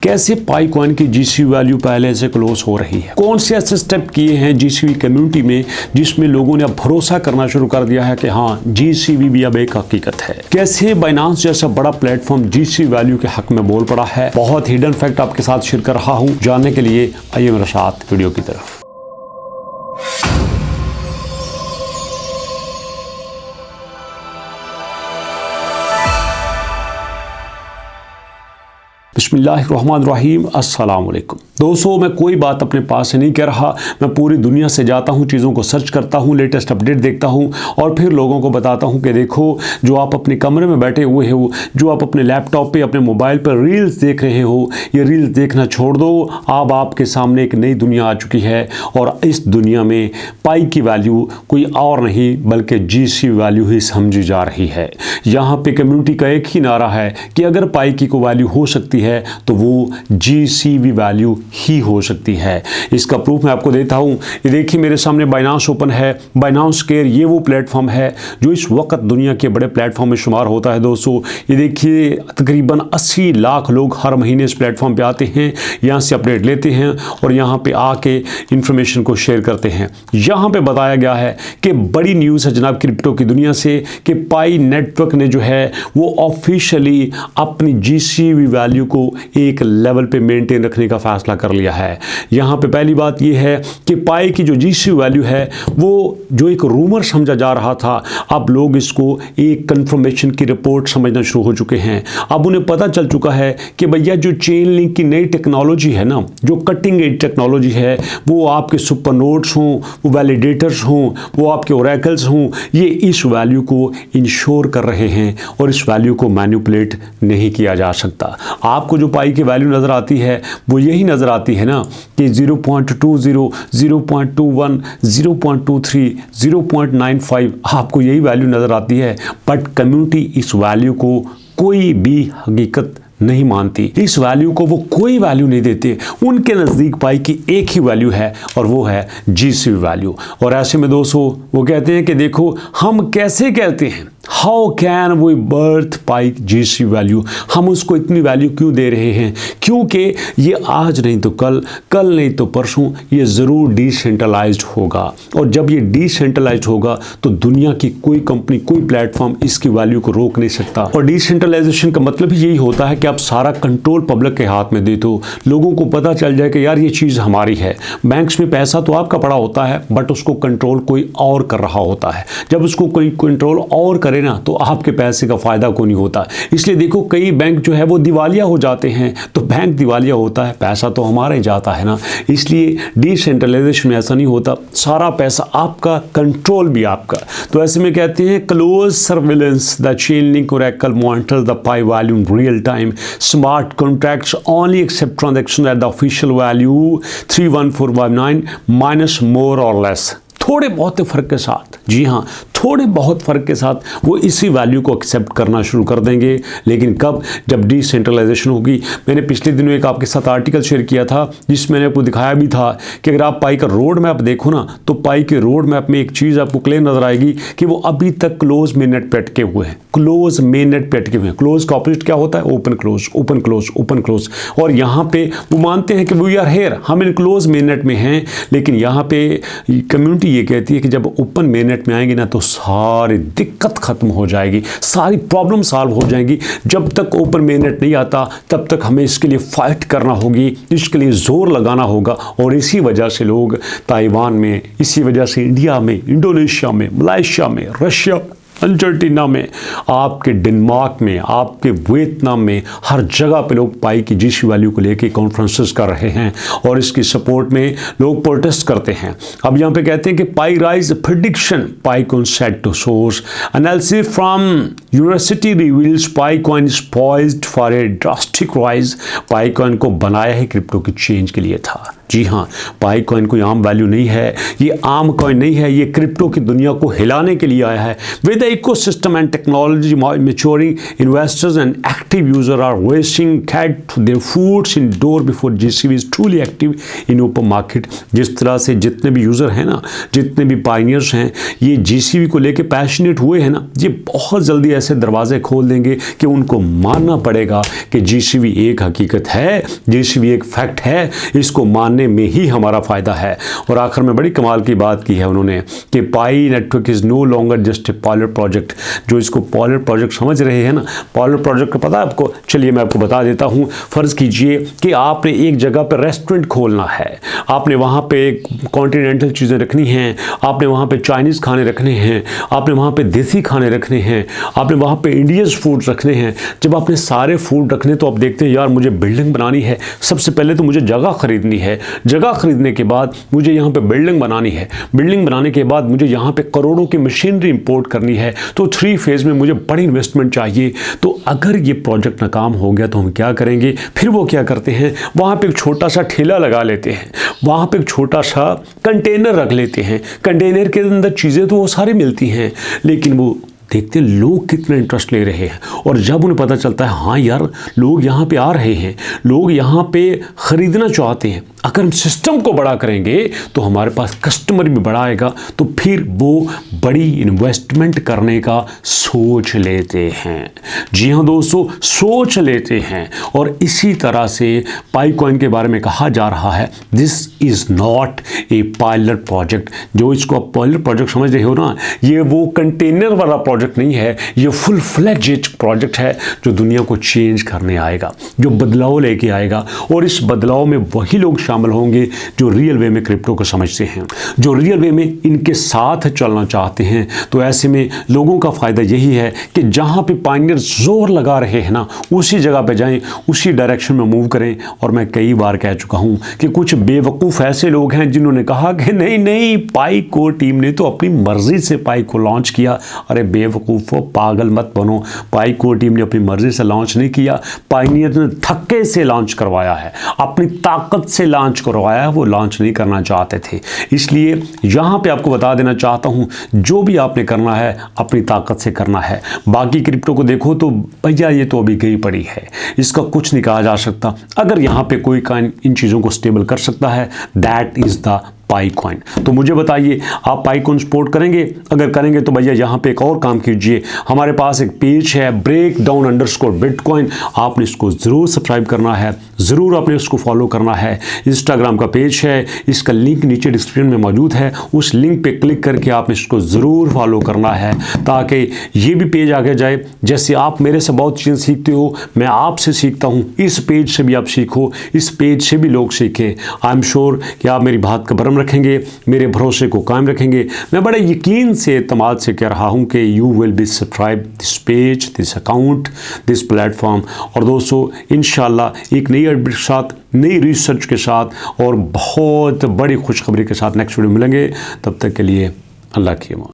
कैसे पाई कॉइन की GCV value पहले से क्लोज हो रही है, कौन से ऐसे स्टेप किए हैं जीसीवी कम्युनिटी में जिसमें लोगों ने अब भरोसा करना शुरू कर दिया है कि हाँ जीसीवी भी अब एक हकीकत है। कैसे बाइनांस जैसा बड़ा प्लेटफॉर्म जीसीवी वैल्यू के हक में बोल पड़ा है। बहुत हिडन फैक्ट आपके साथ शेयर कर रहा हूं, जानने के लिए आइए मेरे साथ वीडियो की तरफ। बिस्मिल्लाहिर्रहमानिर्रहीम, अस्सलाम वालेकुम। दोस्तों, मैं कोई बात अपने पास से नहीं कह रहा, मैं पूरी दुनिया से जाता हूँ, चीज़ों को सर्च करता हूँ, लेटेस्ट अपडेट देखता हूँ और फिर लोगों को बताता हूँ कि देखो जो आप अपने कमरे में बैठे हुए हो, जो आप अपने लैपटॉप पे अपने मोबाइल पर रील्स देख रहे हो, ये रील्स देखना छोड़ दो। अब आपके सामने एक नई दुनिया आ चुकी है और इस दुनिया में पाई की वैल्यू कोई और नहीं बल्कि जीसीवी वैल्यू ही समझी जा रही है। यहाँ पे कम्युनिटी का एक ही नारा है कि अगर पाई की कोई वैल्यू हो सकती है तो वो जीसीवी वैल्यू ही हो सकती है। इसका प्रूफ मैं आपको देता हूं। ये देखिए मेरे सामने बाइनांस ओपन है। बाइनांस केयर ये वो प्लेटफॉर्म है जो इस वक्त दुनिया के बड़े प्लेटफॉर्म में शुमार होता है। दोस्तों, ये देखिए तकरीबन 80 लाख लोग हर महीने इस प्लेटफॉर्म पे आते हैं, यहाँ से अपडेट लेते हैं और यहाँ पे आके इंफॉर्मेशन को शेयर करते हैं। यहाँ पे बताया गया है कि बड़ी न्यूज़ है जनाब क्रिप्टो की दुनिया से कि पाई नेटवर्क ने जो है वो ऑफिशियली अपनी जीसीवी वैल्यू को एक लेवल पे मेंटेन रखने का फैसला कर लिया है। यहाँ पे पहली बात यह है कि पाई की जो जीसीवी वैल्यू है वो जो एक रूमर समझा जा रहा था, अब लोग इसको एक कंफर्मेशन की रिपोर्ट समझना शुरू हो चुके हैं। अब उन्हें पता चल चुका है कि भैया जो चेन लिंक की नई टेक्नोलॉजी है ना, जो कटिंग एज टेक्नोलॉजी है, वो आपके सुपर नोड्स हों, वो वैलिडेटर्स हों, वो आपके ओरेकल्स हों, ये इस वैल्यू को इंश्योर कर रहे हैं और इस वैल्यू को मैनिपुलेट नहीं किया जा सकता। आपको जो पाई की वैल्यू नज़र आती है वो यही नज़र आती है ना कि 0.20, 0.21, 0.23, 0.95 आपको यही वैल्यू नज़र आती है। बट कम्युनिटी इस वैल्यू को कोई भी हकीकत नहीं मानती, इस वैल्यू को वो कोई वैल्यू नहीं देते। उनके नज़दीक पाई की एक ही वैल्यू है और वो है जीसीवी वैल्यू। और ऐसे में दोस्तों वो कहते हैं कि देखो हम कैसे कहते हैं, how can we birth by GCV value, हम उसको इतनी वैल्यू क्यों दे रहे हैं? क्योंकि ये आज नहीं तो कल, कल नहीं तो परसों ये ज़रूर डिसेंट्रलाइज्ड होगा और जब ये डिसेंट्रलाइज्ड होगा तो दुनिया की कोई कंपनी, कोई प्लेटफॉर्म इसकी वैल्यू को रोक नहीं सकता। और डिसेंट्रलाइजेशन का मतलब ही यही होता है कि आप सारा कंट्रोल पब्लिक के हाथ में दे दो, लोगों को पता चल जाए कि यार ये चीज़ हमारी है। बैंक्स में पैसा तो आपका पड़ा होता है बट उसको कंट्रोल कोई और कर रहा होता है। जब उसको कोई कंट्रोल और करे ना तो आपके पैसे का फायदा को नहीं होता। इसलिए देखो कई बैंक जो है वो दिवालिया हो जाते हैं, तो बैंक दिवालिया होता है, पैसा तो हमारा ही जाता है ना। इसलिए डिसेंट्रलाइजेशन में ऐसा नहीं होता, सारा पैसा आपका, कंट्रोल भी आपका। तो ऐसे में कहते हैं close surveillance the Chainlink oracle monitors the Pi value in real time, smart contracts only accept transaction at the official value 31459 minus more और लेस। थोड़े बहुत फर्क के साथ, जी हाँ थोड़े बहुत फ़र्क के साथ वो इसी वैल्यू को एक्सेप्ट करना शुरू कर देंगे। लेकिन कब? जब डिसेंट्रलाइजेशन होगी। मैंने पिछले दिनों एक आपके साथ आर्टिकल शेयर किया था जिसमें मैंने आपको दिखाया भी था कि अगर आप पाई का रोड मैप देखो ना तो पाई के रोड मैप में एक चीज़ आपको क्लियर नज़र आएगी कि वो अभी तक क्लोज मेन नेट पे अटके हुए हैं। क्लोज मेन नेट पे अटके हुए हैं। क्लोज का ऑपोजिट क्या होता है? Open close, open close, open close. और यहाँ पे वो मानते हैं कि वी आर हेयर, हम इन क्लोज मेन नेट में हैं। लेकिन यहाँ पे कम्युनिटी ये कहती है कि जब ओपन मेन नेट में आएंगे ना तो सारी दिक्कत खत्म हो जाएगी, सारी प्रॉब्लम सॉल्व हो जाएंगी। जब तक ओपन मेननेट नहीं आता तब तक हमें इसके लिए फाइट करना होगी, इसके लिए जोर लगाना होगा। और इसी वजह से लोग ताइवान में, इसी वजह से इंडिया में, इंडोनेशिया में, मलेशिया में, रशिया, अर्जेंटीना में, आपके डेनमार्क में, आपके वियतनाम में, हर जगह पे लोग पाई की जीसीवी वैल्यू को लेके कॉन्फ्रेंसेस कर रहे हैं और इसकी सपोर्ट में लोग प्रोटेस्ट करते हैं। अब यहाँ पे कहते हैं कि Pi rise prediction, Pi coin set to source analysis from university reveals Pi coin is poised for a drastic rise. Pi coin को बनाया ही क्रिप्टो की चेंज के लिए था। जी हाँ, पाई कॉइन कोई आम वैल्यू नहीं है, ये आम कॉइन नहीं है, ये क्रिप्टो की दुनिया को हिलाने के लिए आया है। With the ecosystem and technology maturing, investors and active user are racing get their foots in door before GCB is truly active in open market. जिस तरह से जितने भी यूज़र हैं ना, जितने भी पायनियर्स हैं, ये जीसीबी को लेके पैशनेट हुए हैं ना, ये बहुत जल्दी ऐसे दरवाजे खोल देंगे कि उनको मानना पड़ेगा कि जीसीबी एक हकीकत है, जीसीबी एक फैक्ट है, इसको मानने में ही हमारा फ़ायदा है। और आखिर में बड़ी कमाल की बात की है उन्होंने कि Pi network is no longer just a pilot project. जो इसको पायलट प्रोजेक्ट समझ रहे हैं ना, पायलट प्रोजेक्ट का पता है आपको? चलिए मैं आपको बता देता हूँ। फ़र्ज़ कीजिए कि आपने एक जगह पर रेस्टोरेंट खोलना है, आपने वहाँ पे कॉन्टिनेंटल चीज़ें रखनी हैं, आपने वहाँ पे चाइनीज़ खाने रखने हैं, आपने वहाँ पे देसी खाने रखने हैं, आपने वहाँ पे इंडियंस फूड रखने हैं। जब आपने सारे फूड रखने तो आप देखते हैं यार मुझे बिल्डिंग बनानी है, सबसे पहले तो मुझे जगह खरीदनी है, जगह खरीदने के बाद मुझे यहाँ पे बिल्डिंग बनानी है, बिल्डिंग बनाने के बाद मुझे यहाँ पे करोड़ों की मशीनरी इंपोर्ट करनी है। तो 3 फेज़ में मुझे बड़ी इन्वेस्टमेंट चाहिए। तो अगर ये प्रोजेक्ट नाकाम हो गया तो हम क्या करेंगे? फिर वो क्या करते हैं, वहाँ पे एक छोटा सा ठेला लगा लेते हैं, वहाँ पे एक छोटा सा कंटेनर रख लेते हैं। कंटेनर के अंदर चीज़ें तो वो सारी मिलती हैं, लेकिन वो देखते हैं लोग कितना इंटरेस्ट ले रहे हैं। और जब उन्हें पता चलता है हाँ यार लोग यहाँ पे आ रहे हैं, लोग यहाँ पे ख़रीदना चाहते हैं, अगर हम सिस्टम को बड़ा करेंगे तो हमारे पास कस्टमर भी बड़ा आएगा, तो फिर वो बड़ी इन्वेस्टमेंट करने का सोच लेते हैं। जी हाँ दोस्तों, सोच लेते हैं। और इसी तरह से पाई कॉइन के बारे में कहा जा रहा है this is not a pilot project. जो इसको आप पायलट प्रोजेक्ट समझ रहे हो ना, ये वो कंटेनर वाला प्रोजेक्ट नहीं है, ये फुल फ्लेज्ड प्रोजेक्ट है जो दुनिया को चेंज करने आएगा, जो बदलाव लेके आएगा। और इस बदलाव में वही लोग शामिल होंगे जो रियल वे में क्रिप्टो को समझते हैं, जो रियल वे में इनके साथ चलना चाहते हैं। तो ऐसे में लोगों का फ़ायदा यही है कि जहाँ पे पायनियर जोर लगा रहे हैं ना, उसी जगह पे जाएं, उसी डायरेक्शन में मूव करें। और मैं कई बार कह चुका हूँ कि कुछ बेवकूफ़ ऐसे लोग हैं जिन्होंने कहा कि नहीं नहीं पाई को टीम ने तो अपनी मर्ज़ी से पाई को लॉन्च किया। अरे बेवकूफ़ो, पागल मत बनो, पाई को टीम ने अपनी मर्ज़ी से लॉन्च नहीं किया, पायनियर ने धक्के से लॉन्च करवाया है, अपनी ताकत से लॉन्च करवाया है, वो लॉन्च नहीं करना चाहते थे। इसलिए यहाँ पे आपको बता देना चाहता हूँ, जो भी आपने करना है अपनी ताकत से करना है। बाकी क्रिप्टो को देखो तो भैया ये तो अभी गई पड़ी है, इसका कुछ नहीं कहा जा सकता। अगर यहाँ पे कोई कॉइन इन चीज़ों को स्टेबल कर सकता है, that is the pi coin. तो मुझे बताइए आप पाई कॉइन सपोर्ट करेंगे? अगर करेंगे तो भैया यहाँ पे एक और काम कीजिए, हमारे पास एक पेज है breakdown_bitcoin, आपने इसको ज़रूर सब्सक्राइब करना है, ज़रूर आपने इसको फॉलो करना है। इंस्टाग्राम का पेज है, इसका लिंक नीचे डिस्क्रिप्शन में मौजूद है, उस लिंक पे क्लिक करके आपने इसको ज़रूर फॉलो करना है ताकि ये भी पेज आगे जाए। जैसे आप मेरे से बहुत चीज़ें सीखते हो, मैं आपसे सीखता हूँ, इस पेज से भी आप सीखो, इस पेज से भी लोग सीखें। आई एम श्योर कि आप मेरी बात का भरम रखेंगे, मेरे भरोसे को कायम रखेंगे। मैं बड़े यकीन से, एतमाद से कह रहा हूं कि you will be subscribe this page, this account, this platform. और दोस्तों इंशाल्लाह एक नई अपडेट के साथ, नई रिसर्च के साथ और बहुत बड़ी खुशखबरी के साथ नेक्स्ट वीडियो मिलेंगे। तब तक के लिए अल्लाह की अमान।